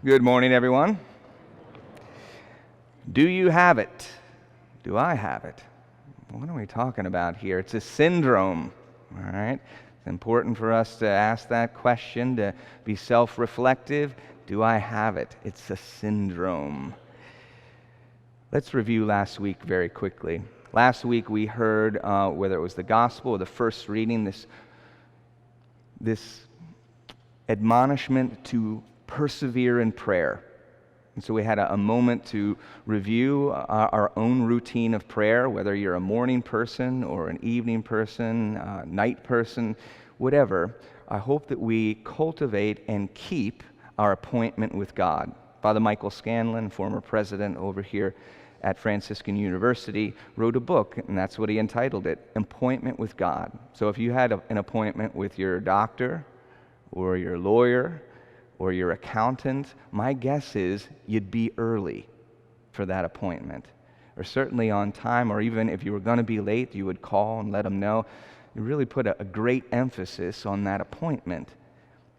Good morning, everyone. Do you have it? Do I have it? What are we talking about here? It's a syndrome, all right? It's important for us to ask that question, to be self-reflective. Do I have it? It's a syndrome. Let's review last week very quickly. Last week we heard, whether it was the gospel or the first reading, this admonishment to persevere in prayer. And so we had a moment to review our own routine of prayer, whether you're a morning person or an evening person, night person, whatever. I hope that we cultivate and keep our appointment with God. Father Michael Scanlon, former president over here at Franciscan University, wrote a book, and that's what he entitled it, Appointment with God. So if you had an appointment with your doctor or your lawyer or your accountant, my guess is you'd be early for that appointment, or certainly on time, or even if you were going to be late, you would call and let them know. You really put a great emphasis on that appointment.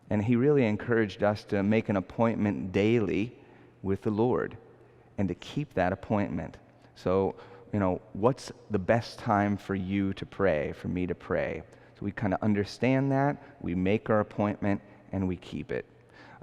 And he really encouraged us to make an appointment daily with the Lord and to keep that appointment. So, what's the best time for you to pray, for me to pray? So we kind of understand that, we make our appointment, and we keep it.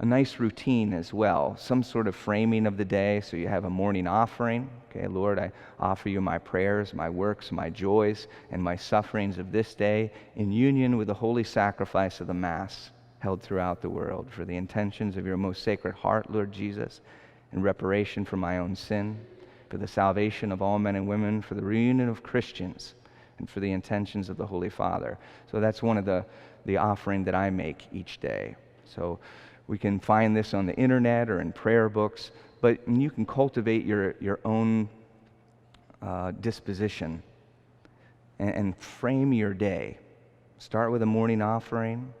A nice routine as well, some sort of framing of the day. So you have a morning offering. Okay, Lord, I offer you my prayers, my works, my joys, and my sufferings of this day in union with the holy sacrifice of the Mass held throughout the world for the intentions of your most sacred heart, Lord Jesus, in reparation for my own sin, for the salvation of all men and women, for the reunion of Christians, and for the intentions of the Holy Father. So that's one of the offering that I make each day. So we can find this on the internet or in prayer books, but you can cultivate your own disposition and frame your day. Start with a morning offering,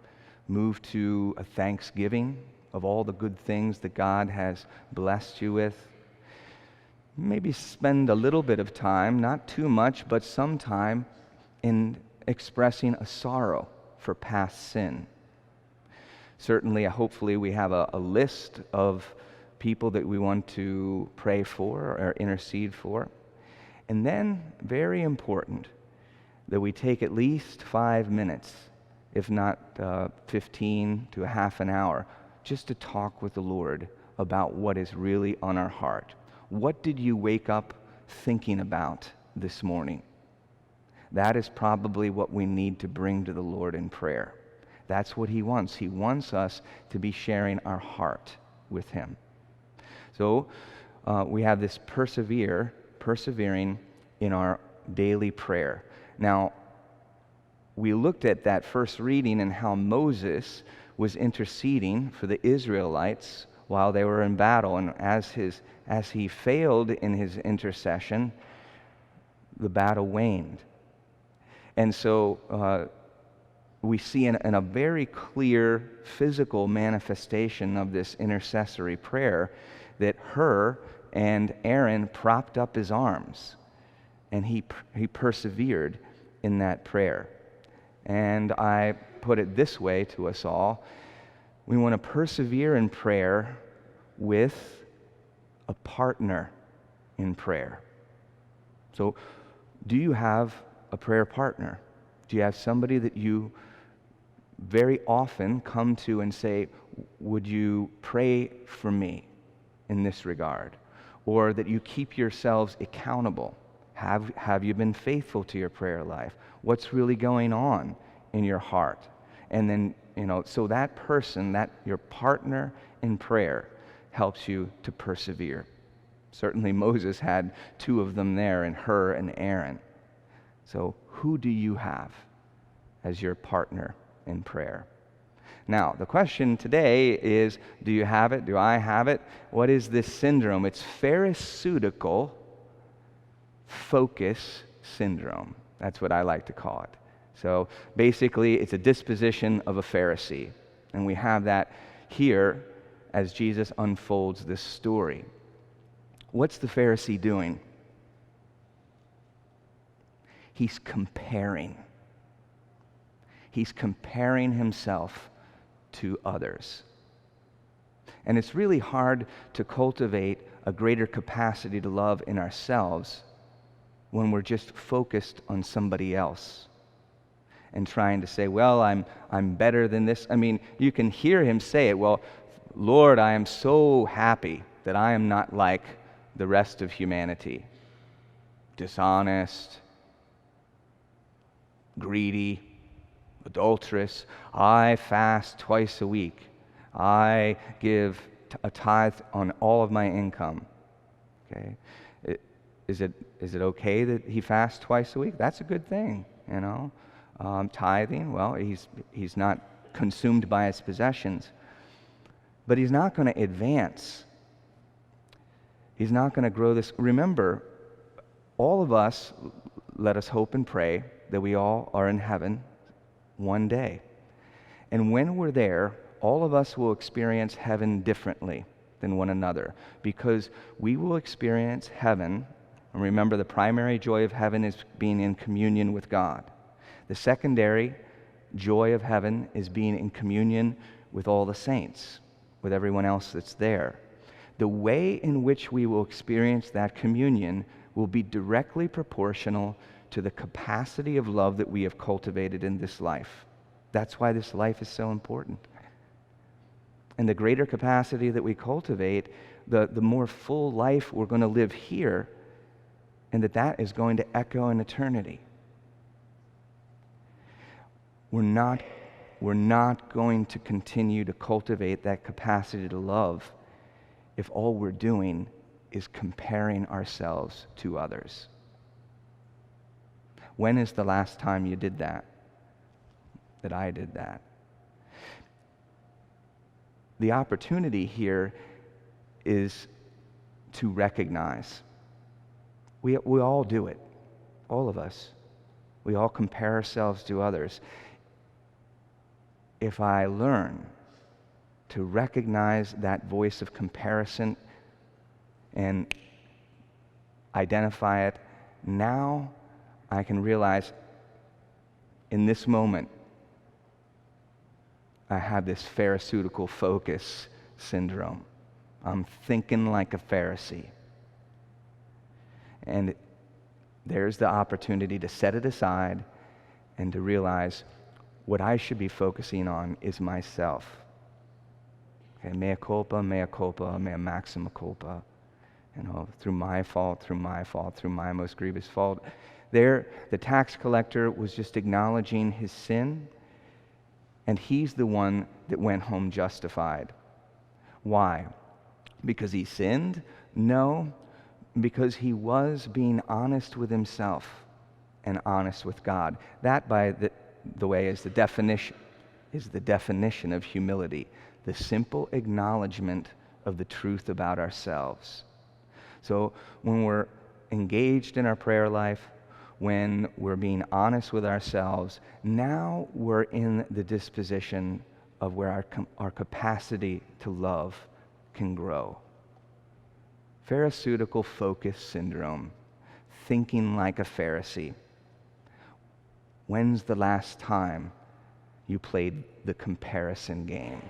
move to a thanksgiving of all the good things that God has blessed you with. Maybe spend a little bit of time, not too much, but some time in expressing a sorrow for past sin. Certainly, hopefully, we have a list of people that we want to pray for or intercede for. And then, very important, that we take at least 5 minutes, if not 15 to a half an hour, just to talk with the Lord about what is really on our heart. What did you wake up thinking about this morning? That is probably what we need to bring to the Lord in prayer. That's what He wants. He wants us to be sharing our heart with Him. So we have this persevering in our daily prayer. Now, we looked at that first reading and how Moses was interceding for the Israelites while they were in battle. And as he failed in his intercession, the battle waned. And so we see in a very clear physical manifestation of this intercessory prayer that Hur and Aaron propped up his arms, and he persevered in that prayer. And I put it this way to us all: we want to persevere in prayer with a partner in prayer. So, do you have a prayer partner? Do you have somebody that you very often come to and say, would you pray for me in this regard? Or that you keep yourselves accountable? Have you been faithful to your prayer life? What's really going on in your heart? And then, so that person, that your partner in prayer, helps you to persevere. Certainly Moses had two of them there, in Hur and Aaron. So who do you have as your partner in prayer? Now, the question today is, do you have it? Do I have it? What is this syndrome? It's pharisaical focus syndrome. That's what I like to call it. So basically, it's a disposition of a Pharisee. And we have that here as Jesus unfolds this story. What's the Pharisee doing? He's comparing. He's comparing himself to others. And it's really hard to cultivate a greater capacity to love in ourselves when we're just focused on somebody else and trying to say, well, I'm better than this. I mean, you can hear him say it, well, Lord, I am so happy that I am not like the rest of humanity. Dishonest, greedy, adulterous. I fast twice a week. I give a tithe on all of my income. Okay, is it okay that he fasts twice a week? That's a good thing, you know. Tithing, well, he's not consumed by his possessions, but he's not going to advance. He's not going to grow this. Remember, all of us, let us hope and pray that we all are in heaven one day. And when we're there, all of us will experience heaven differently than one another, because we will experience heaven. And remember, the primary joy of heaven is being in communion with God. The secondary joy of heaven is being in communion with all the saints, with everyone else that's there. The way in which we will experience that communion will be directly proportional to the capacity of love that we have cultivated in this life. That's why this life is so important. And the greater capacity that we cultivate, the more full life we're going to live here, and that is going to echo in eternity. We're not going to continue to cultivate that capacity to love if all we're doing is comparing ourselves to others. When is the last time you did that? That I did that? The opportunity here is to recognize. We all do it. All of us. We all compare ourselves to others. If I learn to recognize that voice of comparison and identify it, now I can realize in this moment I have this Pharisaical focus syndrome. I'm thinking like a Pharisee. And there's the opportunity to set it aside and to realize what I should be focusing on is myself. Okay, mea culpa, mea maxima culpa. You know, through my fault, through my most grievous fault. There, the tax collector was just acknowledging his sin, and he's the one that went home justified. Why? Because he sinned? No, because he was being honest with himself and honest with God. That, by the way, is the definition of humility, the simple acknowledgement of the truth about ourselves. So when we're engaged in our prayer life, when we're being honest with ourselves, now we're in the disposition of where our capacity to love can grow. Pharisaical focus syndrome, thinking like a Pharisee. When's the last time you played the comparison game?